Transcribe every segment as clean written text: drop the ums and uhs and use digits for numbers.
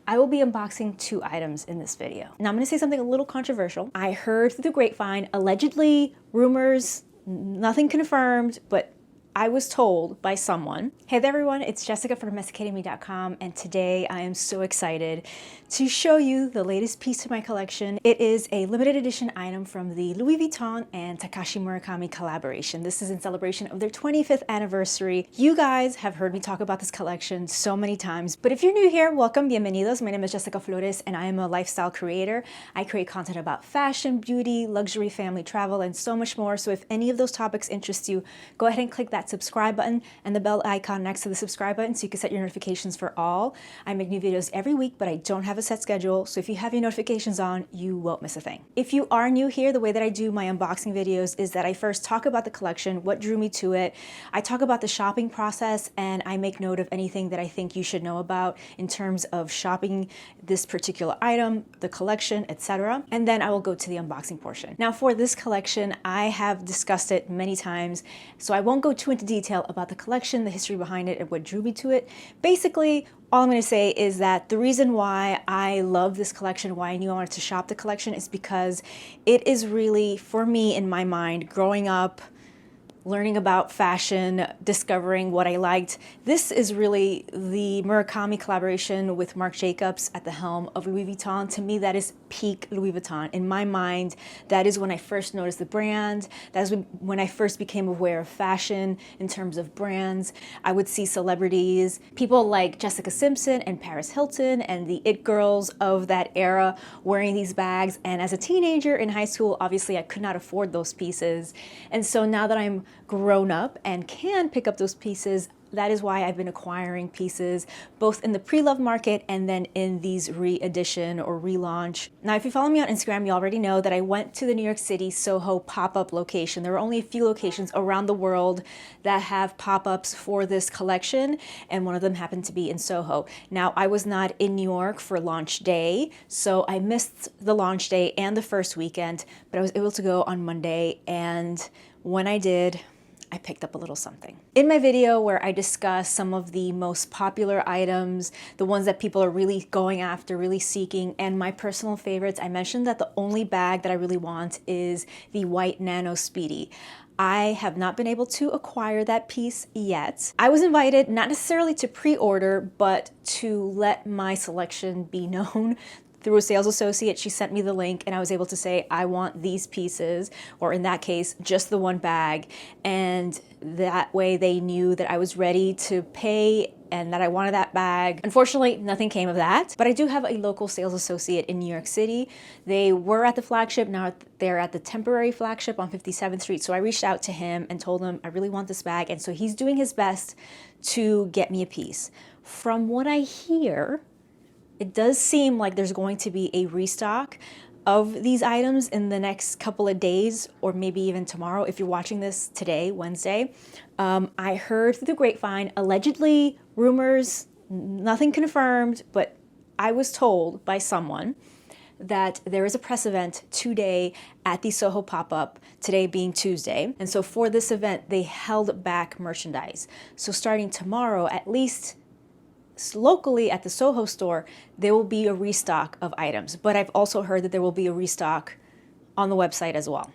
I will be unboxing 2 items in this video. Now I'm gonna say something a little controversial. I heard through the grapevine, allegedly, rumors, nothing confirmed, but I was told by someone. Hey there everyone, it's Jessica from domesticatedme.com, and today I am so excited to show you the latest piece of my collection. It is a limited edition item from the Louis Vuitton and Takashi Murakami collaboration. This is in celebration of their 25th anniversary. You guys have heard me talk about this collection so many times, but if you're new here, welcome, bienvenidos. My name is Jessica Flores and I am a lifestyle creator. I create content about fashion, beauty, luxury, family, travel, and so much more. So if any of those topics interest you, go ahead and click that subscribe button and the bell icon next to the subscribe button so you can set your notifications for all. I make new videos every week, but I don't have a set schedule, so if you have your notifications on, you won't miss a thing. If you are new here, the way that I do my unboxing videos is that I first talk about the collection, what drew me to it. I talk about the shopping process, and I make note of anything that I think you should know about in terms of shopping this particular item, the collection, etc. And then I will go to the unboxing portion. Now for this collection, I have discussed it many times, so I won't go too into detail about the collection, the history behind it, and what drew me to it. Basically, all I'm going to say is that the reason why I love this collection, why I knew I wanted to shop the collection, is because it is really, for me in my mind, growing up, learning about fashion, discovering what I liked. This is really the Murakami collaboration with Marc Jacobs at the helm of Louis Vuitton. To me, that is peak Louis Vuitton. In my mind, that is when I first noticed the brand. That is when I first became aware of fashion in terms of brands. I would see celebrities, people like Jessica Simpson and Paris Hilton and the it girls of that era wearing these bags. And as a teenager in high school, obviously I could not afford those pieces. And so now that I'm grown up and can pick up those pieces, that is why I've been acquiring pieces both in the pre-loved market and then in these re-edition or relaunch. Now, if you follow me on Instagram, you already know that I went to the New York City Soho pop-up location. There are only a few locations around the world that have pop-ups for this collection, and one of them happened to be in Soho. Now, I was not in New York for launch day, so I missed the launch day and the first weekend, but I was able to go on Monday, and when I did, I picked up a little something. In my video where I discuss some of the most popular items, the ones that people are really going after, really seeking, and my personal favorites, I mentioned that the only bag that I really want is the white Nano Speedy. I have not been able to acquire that piece yet. I was invited not necessarily to pre-order, but to let my selection be known through a sales associate. She sent me the link and I was able to say, I want these pieces, or in that case, just the one bag. And that way they knew that I was ready to pay and that I wanted that bag. Unfortunately, nothing came of that, but I do have a local sales associate in New York City. They were at the flagship, now they're at the temporary flagship on 57th Street. So I reached out to him and told him I really want this bag. And so he's doing his best to get me a piece. From what I hear, it does seem like there's going to be a restock of these items in the next couple of days, or maybe even tomorrow if you're watching this today, Wednesday. I heard through the grapevine, allegedly, rumors, nothing confirmed, but I was told by someone that there is a press event today at the Soho pop-up, today being Tuesday. And so for this event, they held back merchandise. So starting tomorrow, at least locally at the Soho store, there will be a restock of items, but I've also heard that there will be a restock on the website as well.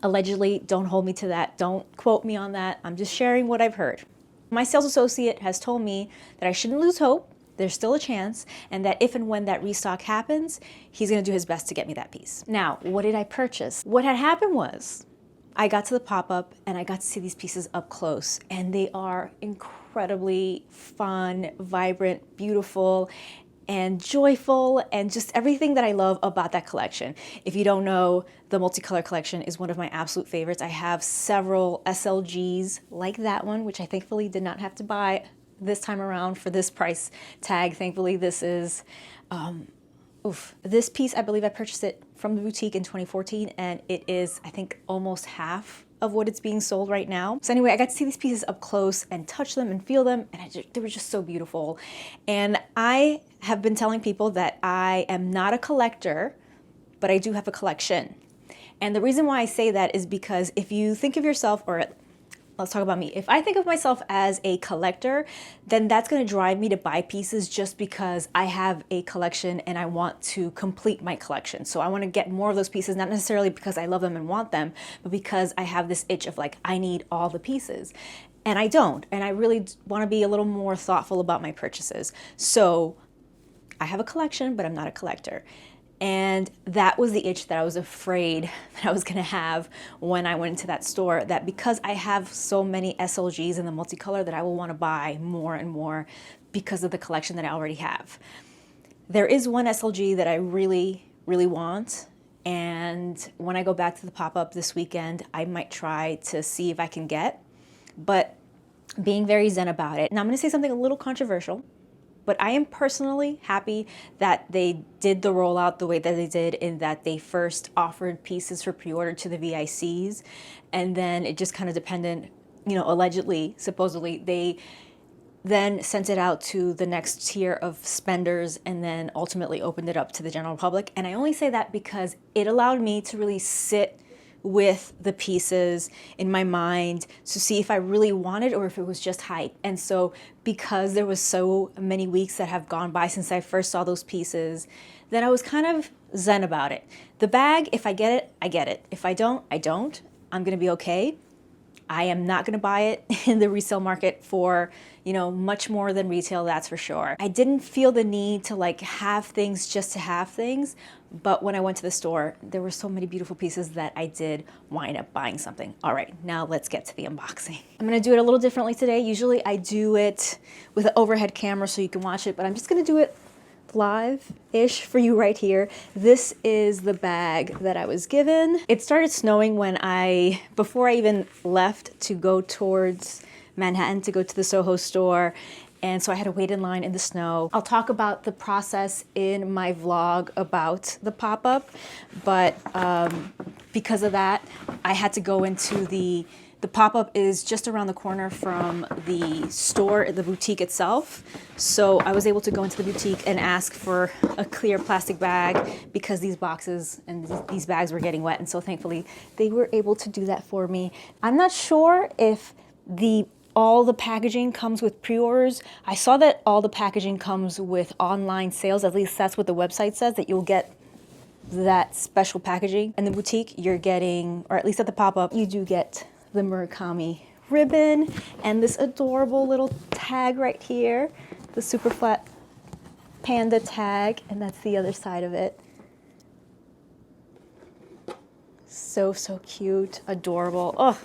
Allegedly, don't hold me to that. Don't quote me on that. I'm just sharing what I've heard. My sales associate has told me that I shouldn't lose hope. There's still a chance, and that if and when that restock happens, he's gonna do his best to get me that piece. Now, what did I purchase? What had happened was, I got to the pop-up and I got to see these pieces up close, and they are incredibly fun, vibrant, beautiful, and joyful, and just everything that I love about that collection. If you don't know, the multicolor collection is one of my absolute favorites. I have several SLGs like that one, which I thankfully did not have to buy this time around for this price tag. Thankfully, this is, this piece, I believe I purchased it from the boutique in 2014, and it is, I think, almost half of what it's being sold right now. So anyway, I got to see these pieces up close and touch them and feel them, and they were just so beautiful. And I have been telling people that I am not a collector, but I do have a collection. And the reason why I say that is because if you think of yourself, or let's talk about me. If I think of myself as a collector, then that's going to drive me to buy pieces just because I have a collection and I want to complete my collection. So I want to get more of those pieces, not necessarily because I love them and want them, but because I have this itch of like, I need all the pieces. And I don't. And I really want to be a little more thoughtful about my purchases. So I have a collection, but I'm not a collector. And that was the itch that I was afraid that I was going to have when I went into that store, that because I have so many SLGs in the multicolor that I will want to buy more and more because of the collection that I already have. There is one SLG that I really, really want. And when I go back to the pop-up this weekend, I might try to see if I can get, but being very zen about it. Now I'm going to say something a little controversial. But I am personally happy that they did the rollout the way that they did, in that they first offered pieces for pre-order to the VICs, and then it just kind of depended, allegedly, supposedly, they then sent it out to the next tier of spenders and then ultimately opened it up to the general public. And I only say that because it allowed me to really sit with the pieces in my mind to see if I really wanted or if it was just hype. And so because there was so many weeks that have gone by since I first saw those pieces, then I was kind of zen about it. The bag, if I get it, I get it. If I don't, I don't. I'm going to be okay. I am not going to buy it in the resale market for, much more than retail, that's for sure. I didn't feel the need to like have things just to have things, but when I went to the store, there were so many beautiful pieces that I did wind up buying something. All right, now let's get to the unboxing. I'm going to do it a little differently today. Usually I do it with an overhead camera so you can watch it, but I'm just going to do it live-ish for you right here. This is the bag that I was given. It started snowing before I even left to go towards Manhattan to go to the Soho store. And so I had to wait in line in the snow. I'll talk about the process in my vlog about the pop-up, but because of that, I had to go into the pop-up is just around the corner from the store, the boutique itself. So I was able to go into the boutique and ask for a clear plastic bag because these boxes and these bags were getting wet. And so thankfully they were able to do that for me. I'm not sure if all the packaging comes with pre-orders. I saw that all the packaging comes with online sales. At least that's what the website says, that you'll get that special packaging. In the boutique, you're getting, or at least at the pop-up, you do get the Murakami ribbon and this adorable little tag right here, the super flat panda tag, and that's the other side of it. So cute, adorable. Oh,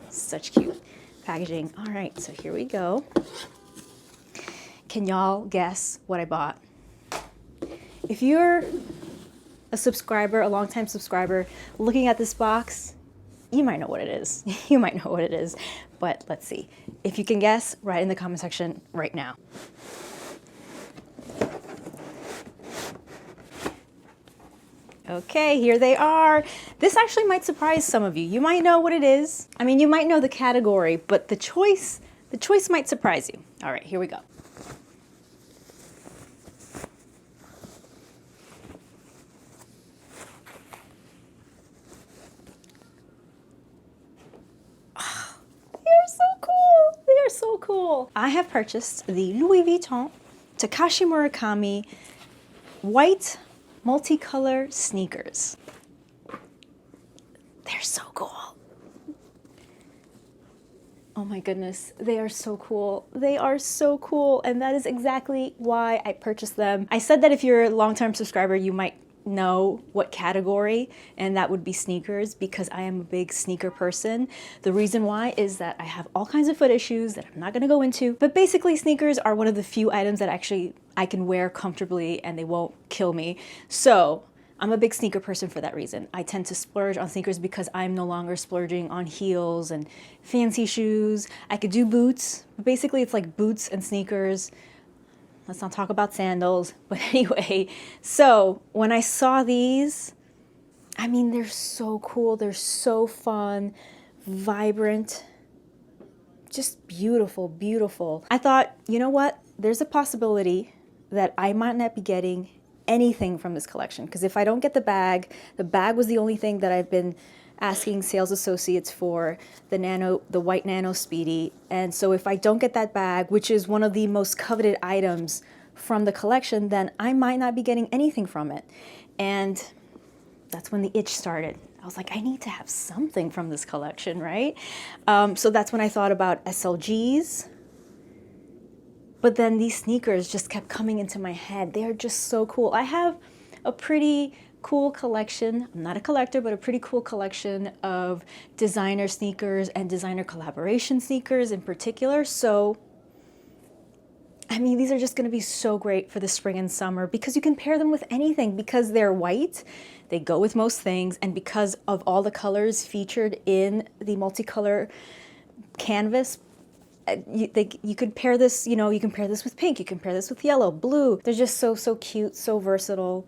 such cute packaging. All right, so here we go. Can y'all guess what I bought? If you're a subscriber, a longtime subscriber, looking at this box, you might know what it is. You might know what it is, but let's see. If you can guess, write in the comment section right now. Okay, here they are. This actually might surprise some of you. You might know what it is. I mean, you might know the category, but the choice might surprise you. All right, here we go. Oh, they are so cool. They are so cool. I have purchased the Louis Vuitton Takashi Murakami white multicolor sneakers. They're so cool. Oh my goodness, they are so cool. They are so cool, and that is exactly why I purchased them. I said that if you're a long-term subscriber, you might know what category, and that would be sneakers, because I am a big sneaker person. The reason why is that I have all kinds of foot issues that I'm not gonna go into, but basically sneakers are one of the few items that actually I can wear comfortably and they won't kill me. So I'm a big sneaker person for that reason. I tend to splurge on sneakers because I'm no longer splurging on heels and fancy shoes. I could do boots, but basically it's like boots and sneakers. Let's not talk about sandals, but anyway. So when I saw these, I mean, they're so cool. They're so fun, vibrant, just beautiful, beautiful. I thought, you know what? There's a possibility that I might not be getting anything from this collection, because if I don't get the bag was the only thing that I've been asking sales associates for the white Nano Speedy. And so if I don't get that bag, which is one of the most coveted items from the collection, then I might not be getting anything from it. And that's when the itch started. I was like, I need to have something from this collection, right? So that's when I thought about SLGs. But then these sneakers just kept coming into my head. They are just so cool. I have a pretty cool collection. I'm not a collector, but a pretty cool collection of designer sneakers and designer collaboration sneakers in particular. So, I mean, these are just gonna be so great for the spring and summer because you can pair them with anything because they're white. They go with most things, and because of all the colors featured in the multicolor canvas, you could pair this, you know, you can pair this with pink, you can pair this with yellow, blue. They're just so cute, so versatile.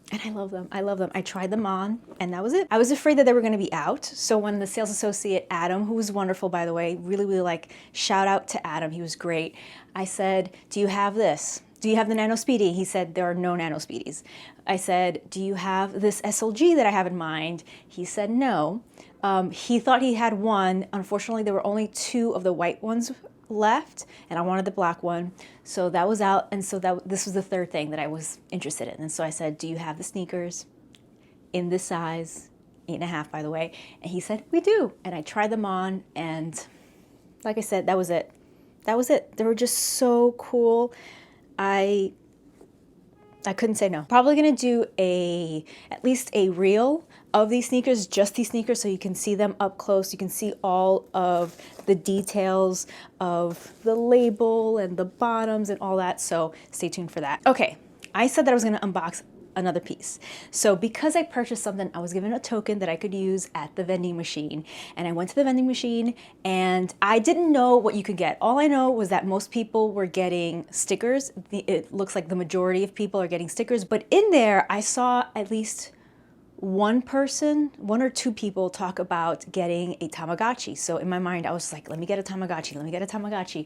And I love them. I love them. I tried them on, and that was it. I was afraid that they were going to be out. So when the sales associate, Adam, who was wonderful, by the way, really, like, shout out to Adam. He was great. I said, do you have this? Do you have the Nano Speedy? He said, there are no Nano Speedies. I said, do you have this SLG that I have in mind? He said, no. He thought he had one. Unfortunately, there were only 2 of the white ones left, and I wanted the black one. So that was out, and so this was the third thing that I was interested in. And so I said, do you have the sneakers in this size, 8.5 by the way? And he said, we do. And I tried them on, and like I said, that was it. That was it. They were just so cool. I couldn't say no. Probably gonna do at least a reel of these sneakers, just these sneakers, so you can see them up close. You can see all of the details of the label and the bottoms and all that, so stay tuned for that. Okay, I said that I was gonna unbox another piece. So because I purchased something, I was given a token that I could use at the vending machine. And I went to the vending machine and I didn't know what you could get. All I know was that most people were getting stickers. It looks like the majority of people are getting stickers, but in there I saw at least one or two people talk about getting a Tamagotchi. So in my mind, I was like, let me get a Tamagotchi, let me get a Tamagotchi.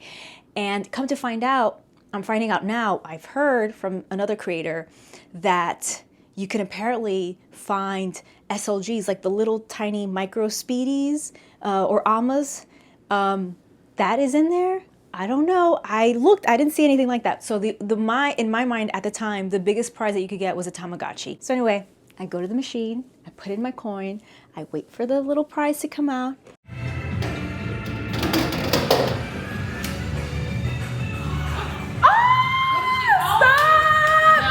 And come to find out, I'm finding out now, I've heard from another creator that you can apparently find SLGs, like the little tiny micro speedies or AMAs. That is in there. I don't know. I looked, I didn't see anything like that. So in my mind at the time, the biggest prize that you could get was a Tamagotchi. So anyway, I go to the machine, I put in my coin, I wait for the little prize to come out.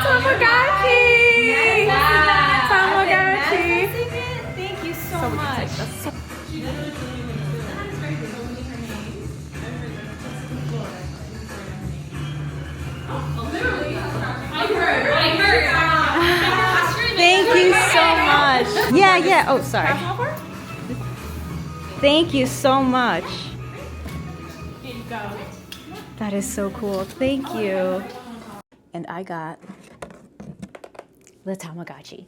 Tamagotchi! Yeah. Tamagotchi! Thank you so much. Thank you so much. Yeah. Oh, sorry. Thank you so much. Here you go. That is so cool. Thank you. And I got the Tamagotchi.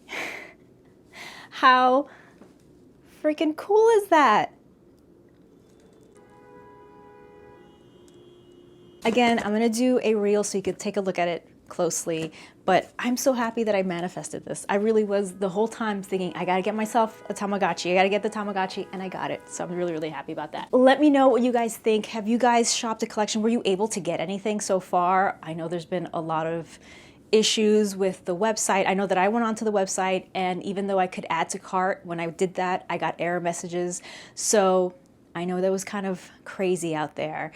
How freaking cool is that? Again, I'm gonna do a reel so you could take a look at it closely, but I'm so happy that I manifested this. I really was the whole time thinking, I gotta get myself a Tamagotchi, I gotta get the Tamagotchi, and I got it. So I'm really, really happy about that. Let me know what you guys think. Have you guys shopped a collection? Were you able to get anything so far? I know there's been a lot of issues with the website. I know that I went onto the website, and even though I could add to cart, when I did that, I got error messages. So I know that was kind of crazy out there.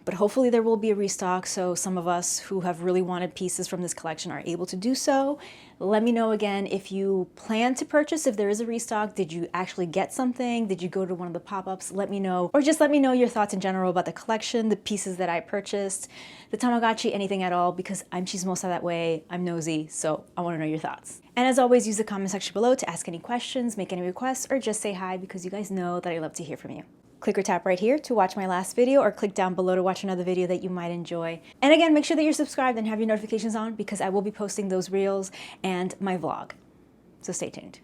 But hopefully there will be a restock, so some of us who have really wanted pieces from this collection are able to do so. Let me know again if you plan to purchase, if there is a restock. Did you actually get something? Did you go to one of the pop-ups? Let me know. Or just let me know your thoughts in general about the collection, the pieces that I purchased, the Tamagotchi, anything at all, because I'm chismosa that way. I'm nosy, so I want to know your thoughts. And as always, use the comment section below to ask any questions, make any requests, or just say hi, because you guys know that I love to hear from you. Click or tap right here to watch my last video, or click down below to watch another video that you might enjoy. And again, make sure that you're subscribed and have your notifications on, because I will be posting those reels and my vlog. So stay tuned.